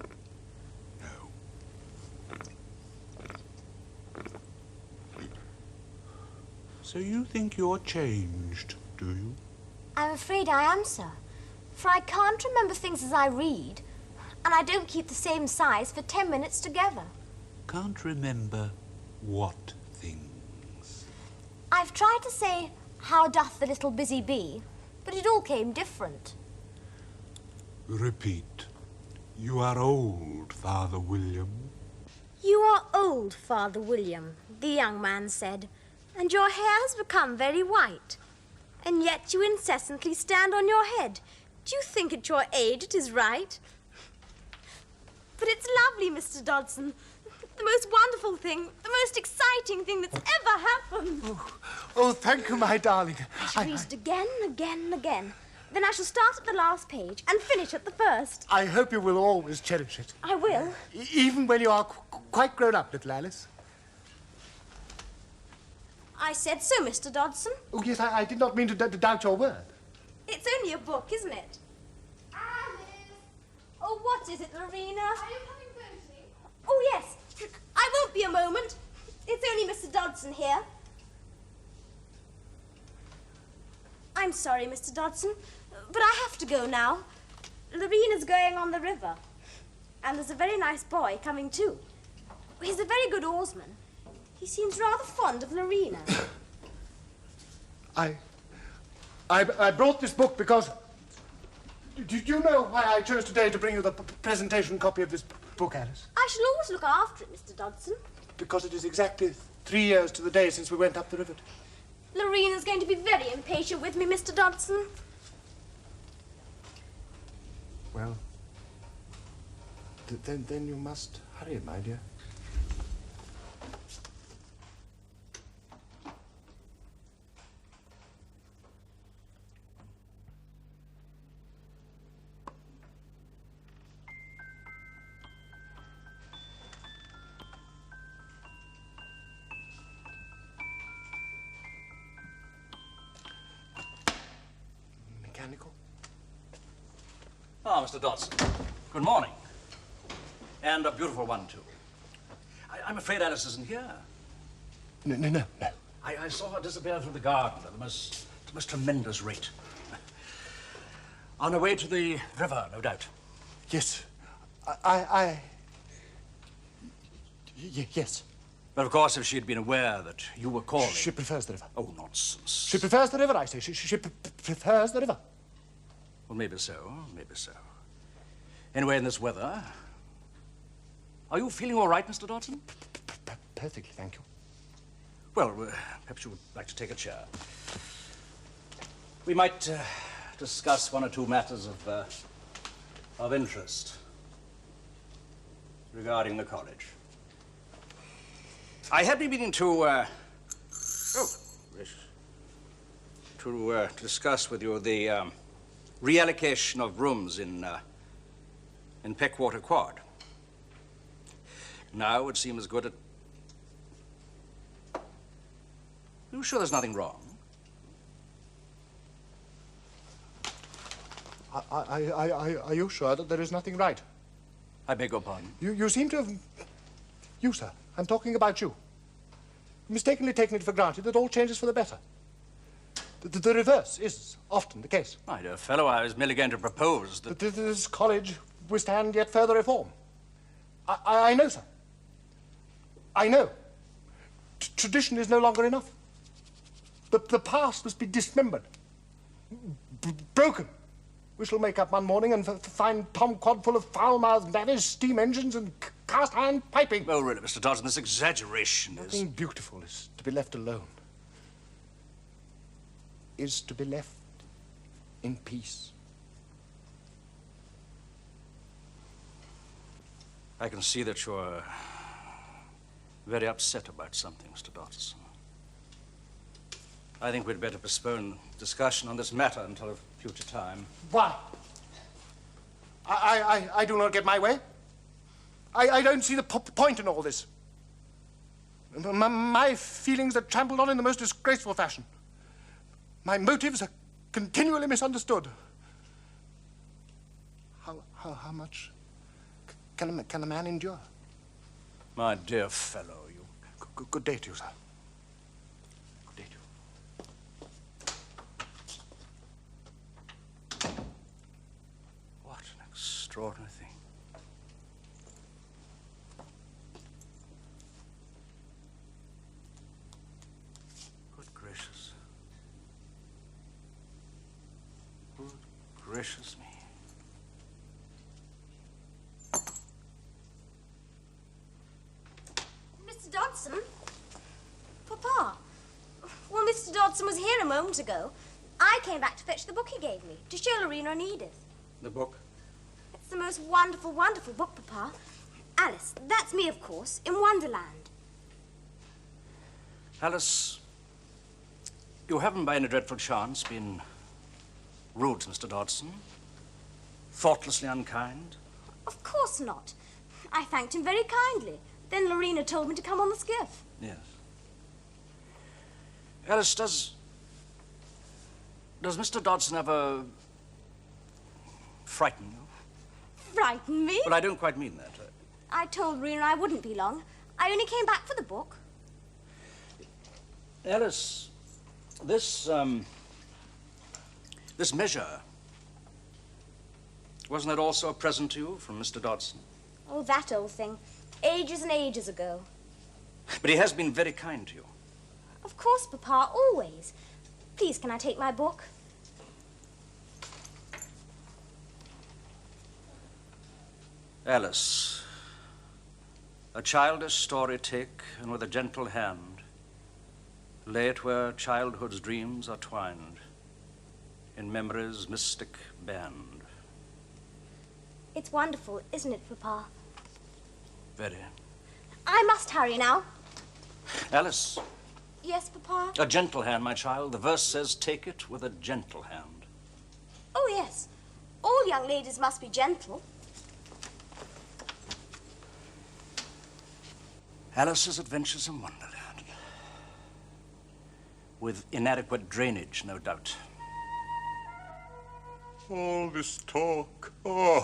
So you think you're changed, do you? I'm afraid I am, sir. For I can't remember things as I read, and I don't keep the same size for 10 minutes together. Can't remember what things? I've tried to say, how doth the little busy bee, but it all came different. Repeat. You are old, Father William. You are old, Father William, the young man said, and your hair has become very white. And yet you incessantly stand on your head. Do you think at your age it is right? But it's lovely, Mr. Dodgson. The most wonderful thing, the most exciting thing that's ever happened. Oh, thank you, my darling. I shall read it again and again and again. Then I shall start at the last page and finish at the first. I hope you will always cherish it. I will. Even when you are quite grown up, little Alice. I said so, Mr. Dodgson. Oh, yes, I did not mean to doubt your word. It's only a book, isn't it? Alice! Oh, what is it, Lorina? Are you coming boating? Oh, yes. I won't be a moment. It's only Mr. Dodgson here. I'm sorry, Mr. Dodgson, but I have to go now. Lorina's going on the river. And there's a very nice boy coming too. He's a very good oarsman. He seems rather fond of Lorina. I brought this book because... Do you know why I chose today to bring you the presentation copy of this book, Alice? I shall always look after it, Mr. Dodgson. Because it is exactly 3 years to the day since we went up the river. Lorina's going to be very impatient with me, Mr. Dodgson. Well, then you must hurry, my dear. Ah, Mr. Dodgson. Good morning. And a beautiful one, too. I'm afraid Alice isn't here. No. I saw her disappear through the garden at the most tremendous rate. On her way to the river, no doubt. Yes. Yes. But of course, if she had been aware that you were calling... She prefers the river. Oh, nonsense. She prefers the river, I say. She prefers the river. Well, maybe so, maybe so. Anyway, in this weather... Are you feeling all right, Mr. Dodgson? Perfectly, thank you. Well, perhaps you would like to take a chair. We might discuss one or two matters of interest regarding the college. I had been meaning to discuss with you the reallocation of rooms in Peckwater Quad. Now it seems as good at... Are you sure there's nothing wrong? Are you sure that there is nothing right? I beg your pardon? You seem to have... You, sir. I'm talking about you. Mistakenly taken it for granted that all changes for the better. The reverse is often the case. My dear fellow, I was merely going to propose that... This college withstand yet further reform. I know, sir. I know. Tradition is no longer enough. The past must be dismembered. Broken. We shall make up one morning and find Tom Quad full of foul-mouthed navvies, steam engines, and cast-iron piping. Oh, really, Mr. Dodgson, this exaggeration is... Nothing beautiful is to be left alone. Is to be left in peace. I can see that you're very upset about something, Mr. Dodgson. I think we'd better postpone discussion on this matter until a future time. Why? I do not get my way. I don't see the point in all this. My feelings are trampled on in the most disgraceful fashion. My motives are continually misunderstood. How much can a man endure? My dear fellow, you... Good day to you, sir. Good day to you. What an extraordinary thing. Good gracious. Good gracious me. Mr. Dodgson? Papa? Well, Mr. Dodgson was here a moment ago. I came back to fetch the book he gave me, to show Lorina and Edith. The book? It's the most wonderful, wonderful book, Papa. Alice, that's me, of course, in Wonderland. Alice, you haven't by any dreadful chance been rude to Mr. Dodgson? Thoughtlessly unkind? Of course not. I thanked him very kindly. Then Lorina told me to come on the skiff. Yes. Alice, does Mr. Dodgson ever frighten you? Frighten me? Well, I don't quite mean that. I told Lorina I wouldn't be long. I only came back for the book. Alice, this measure, wasn't that also a present to you from Mr. Dodgson? Oh, that old thing. Ages and ages ago. But he has been very kind to you. Of course, Papa, always. Please, can I take my book? Alice, a childish story take, and with a gentle hand, lay it where childhood's dreams are twined, in memory's mystic band. It's wonderful, isn't it, Papa? Very. I must hurry now. Alice, Yes, Papa? a gentle hand, my child. The verse says, take it with a gentle hand. Oh, yes. All young ladies must be gentle. Alice's Adventures in Wonderland. With inadequate drainage, no doubt. All this talk, is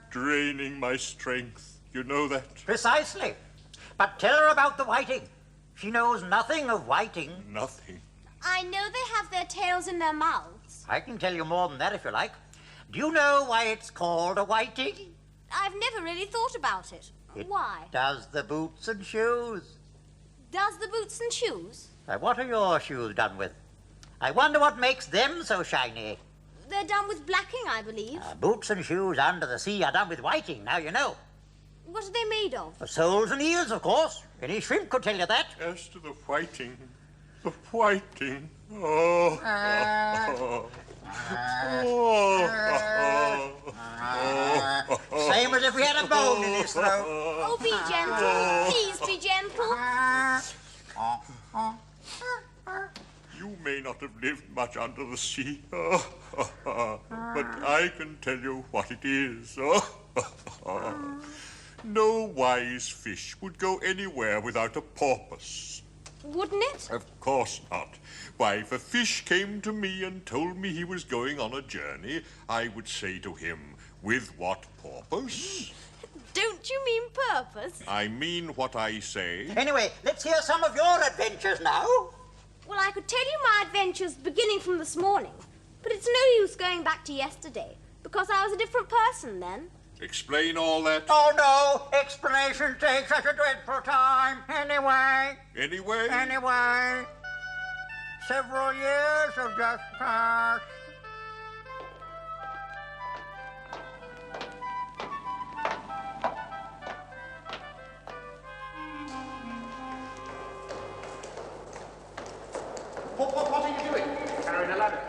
draining my strength. You know that? Precisely. But tell her about the whiting. She knows nothing of whiting. Nothing. I know they have their tails in their mouths. I can tell you more than that if you like. Do you know why it's called a whiting? I've never really thought about it. Why? Does the boots and shoes. Does the boots and shoes? What are your shoes done with? I wonder what makes them so shiny. They're done with blacking, I believe. Boots and shoes under the sea are done with whiting, now you know. What are they made of? Soles and eels, of course. Any shrimp could tell you that. As to the whiting, same as if we had a bone in his throat. Oh, be gentle. Please be gentle. You may not have lived much under the sea, but I can tell you what it is. No wise fish would go anywhere without a porpoise. Wouldn't it? Of course not. Why, if a fish came to me and told me he was going on a journey, I would say to him, with what purpose? Don't you mean purpose? I mean what I say. Anyway, let's hear some of your adventures now. Well, I could tell you my adventures beginning from this morning, but it's no use going back to yesterday, because I was a different person then. Explain all that. Oh, no. Explanation takes such a dreadful time. Anyway. Anyway? Several years have just passed. What are you doing? Carrying a ladder.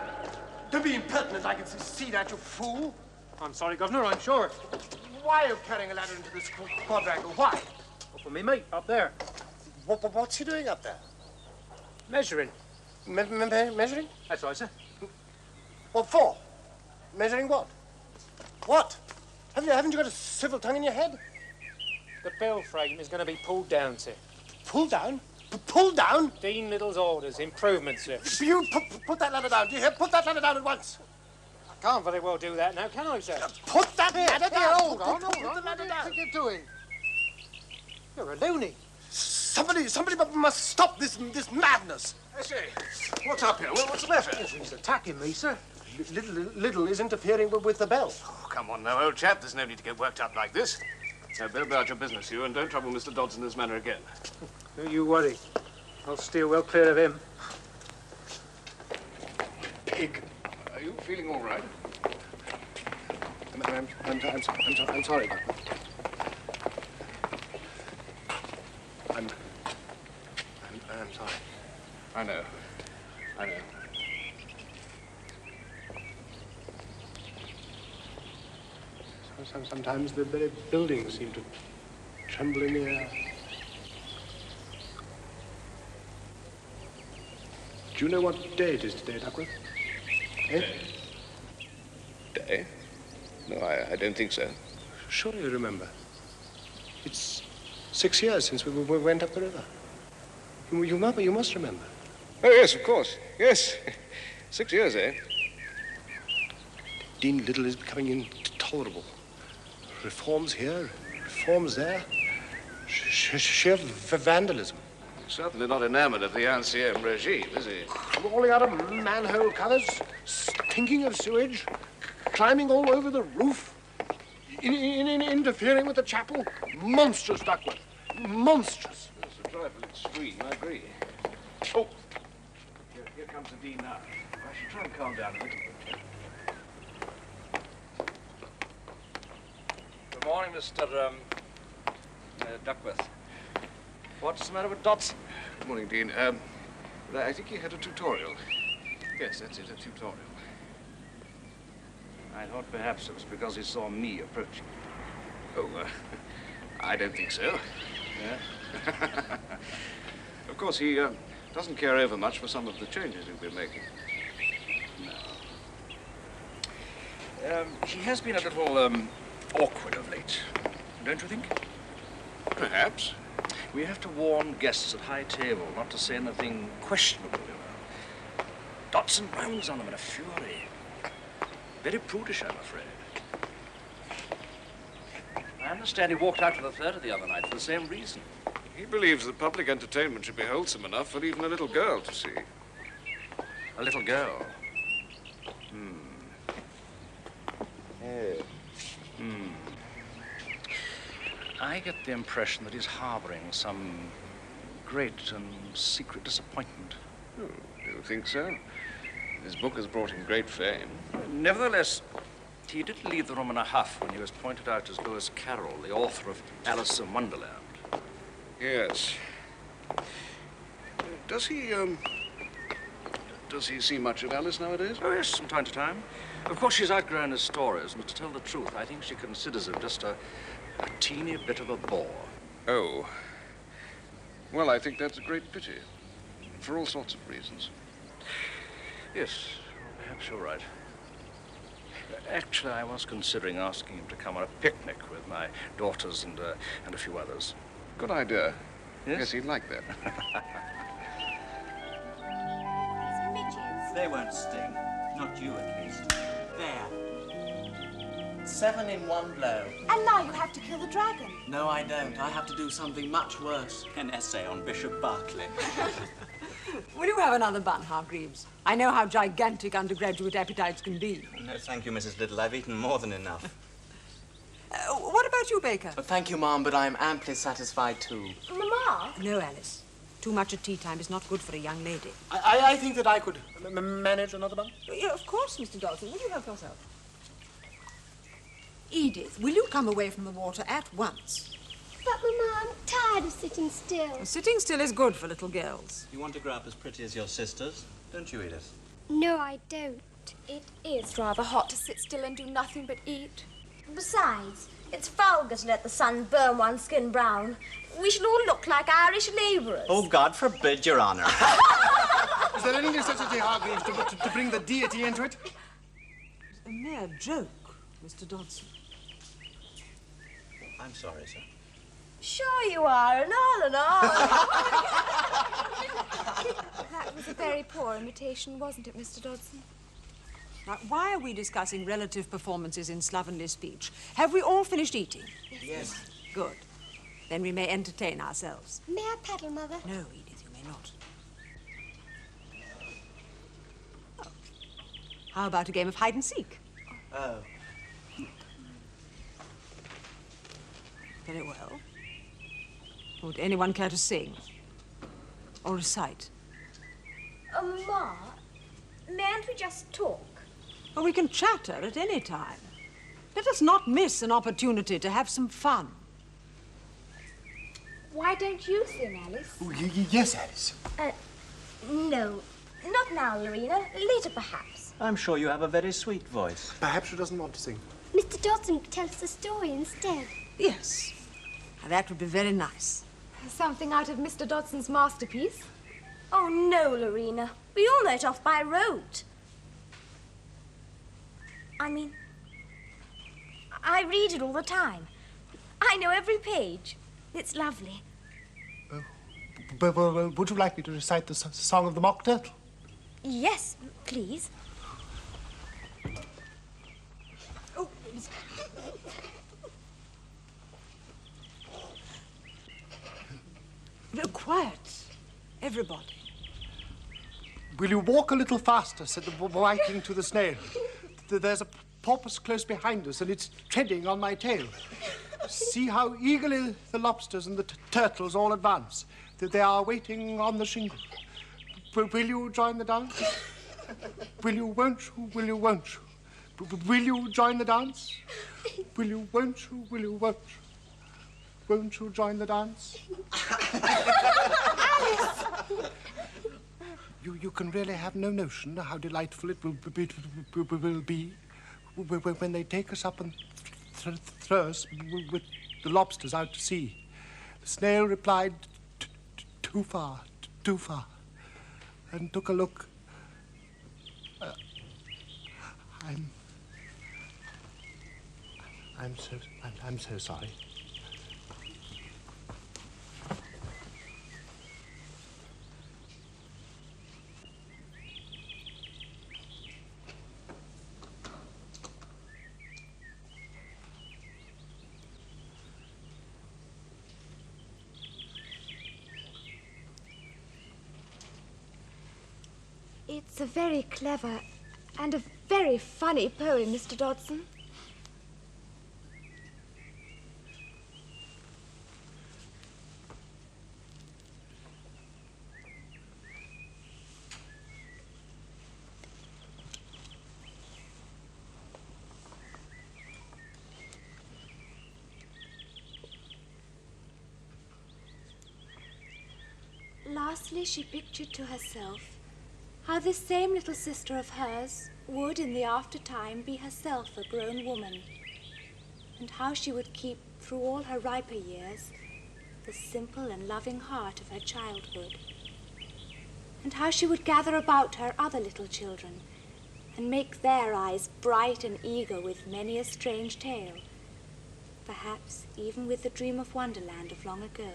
Don't be impertinent, I can see that, you fool. I'm sorry, Governor, I'm sure. Why are you carrying a ladder into this quadrangle? Why? Well, for me, mate, up there. What's he doing up there? Measuring. Measuring? That's right, sir. What for? Measuring what? What? Haven't you got a civil tongue in your head? The bill frame is going to be pulled down, sir. Pulled down? Pulled down? Dean Liddell's orders. Improvements, sir. You put that ladder down. Do you hear? Put that ladder down at once. I can't very well do that now, can I, sir? Put that ladder down. Hold on. Put the ladder down. What are you doing? You're a loony. Somebody must stop this madness. I say, what's up here? What's the matter? He's attacking me, sir. Liddell is interfering with the bell. Oh, come on now, old chap. There's no need to get worked up like this. Now, go about your business, you, and don't trouble Mr. Dodgson in this manner again. Don't you worry. I'll steer well clear of him. Pig, are you feeling all right? I'm sorry, Doctor. I'm sorry. I know. Sometimes the very buildings seem to tremble in the air. Do you know what day it is today, Duckworth? Eh? Day? No, I don't think so. Surely you remember. It's 6 years since we went up the river. You must remember. Oh, yes, of course. Yes. 6 years, eh? Dean Liddell is becoming intolerable. Reforms here, reforms there. Sheer vandalism. Certainly not enamored of the ancien regime, is he? Crawling out of manhole covers, stinking of sewage, climbing all over the roof, interfering with the chapel. Monstrous, Duckworth. Monstrous. It's a trifle extreme, I agree. Oh, here comes the Dean now. I should try and calm down a little bit. Good morning, Mr. Duckworth. What's the matter with Dodgson? Good morning, Dean. I think he had a tutorial. Yes, that's it, a tutorial. I thought perhaps it was because he saw me approaching. Oh, I don't think so. Yeah? Of course, he doesn't care over much for some of the changes he'll be making. No. He has been a little, awkward of late, don't you think? Perhaps. We have to warn guests at high table not to say anything questionable, you know. Dodgson rounds on them in a fury. Very prudish, I'm afraid. I understand he walked out to the theatre the other night for the same reason. He believes that public entertainment should be wholesome enough for even a little girl to see. A little girl? I get the impression that he's harboring some great and secret disappointment. Oh, do you think so? His book has brought him great fame. Nevertheless, he did leave the room in a huff when he was pointed out as Lewis Carroll, the author of Alice in Wonderland. Yes. Does he see much of Alice nowadays? Oh, yes, from time to time. Of course, she's outgrown his stories, and to tell the truth, I think she considers him just a teeny bit of a bore. Oh. Well, I think that's a great pity. For all sorts of reasons. Yes, perhaps you're right. Actually, I was considering asking him to come on a picnic with my daughters and a few others. Good idea. Yes? Yes, he'd like that. They won't sting. Not you, at least. There. 7 in one blow. And now you have to kill the dragon. No, I don't. I have to do something much worse. An essay on Bishop Bartlett. Will you have another bun, Hargreaves? I know how gigantic undergraduate appetites can be. No, thank you, Mrs. Liddell. I've eaten more than enough. What about you, Baker? Oh, thank you, Ma'am, but I'm amply satisfied, too. Mama? No, Alice. Too much at tea time is not good for a young lady. I think that I could manage another bun. Yeah, of course, Mr. Dodgson. Will you help yourself? Edith, will you come away from the water at once? But, Mama, I'm tired of sitting still. Well, sitting still is good for little girls. You want to grow up as pretty as your sisters, don't you, Edith? No, I don't. It is rather hot to sit still and do nothing but eat. Besides, it's vulgar to let the sun burn one's skin brown. We shall all look like Irish labourers. Oh, God forbid, Your Honour. Is there any necessity, Hargreaves, to bring the deity into it? It's a mere joke, Mr. Dodgson. I'm sorry, sir. Sure you are, and all. That was a very poor imitation, wasn't it, Mr. Dodgson? Now, why are we discussing relative performances in slovenly speech? Have we all finished eating? Yes. Good. Then we may entertain ourselves. May I paddle, Mother? No, Edith, you may not. Oh. How about a game of hide and seek? Oh. Very well. Would anyone care to sing? Or recite? Ma, mayn't we just talk? Well, we can chatter at any time. Let us not miss an opportunity to have some fun. Why don't you sing, Alice? Oh, yes, Alice. No. Not now, Lorina. Later, perhaps. I'm sure you have a very sweet voice. Perhaps she doesn't want to sing. Mr. Dodgson could tell us a story instead. Yes. Now, that would be very nice. Something out of Mr. Dodson's masterpiece? Oh, no, Lorina. We all know it off by rote. I mean, I read it all the time. I know every page. It's lovely. Would you like me to recite the Song of the Mock Turtle? Yes, please. No, quiet, everybody. Will you walk a little faster, said the Whiting to the snail. There's a porpoise close behind us, and it's treading on my tail. See how eagerly the lobsters and the turtles all advance. They are waiting on the shingle. Will you join the dance? Will you, won't you, will you, won't you? Will you join the dance? Will you, won't you, will you, won't you? Won't you join the dance? Alice! You can really have no notion how delightful it will be when they take us up and throw us with the lobsters out to sea. The snail replied, too far, and took a look. I'm so sorry. It's a very clever and a very funny poem, Mr. Dodgson. Lastly, she pictured to herself how this same little sister of hers would in the after-time be herself a grown woman, and how she would keep through all her riper years the simple and loving heart of her childhood, and how she would gather about her other little children and make their eyes bright and eager with many a strange tale, perhaps even with the dream of Wonderland of long ago,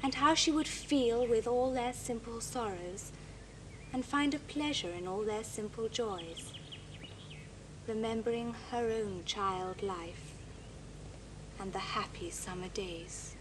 and how she would feel with all their simple sorrows and find a pleasure in all their simple joys, remembering her own child life and the happy summer days.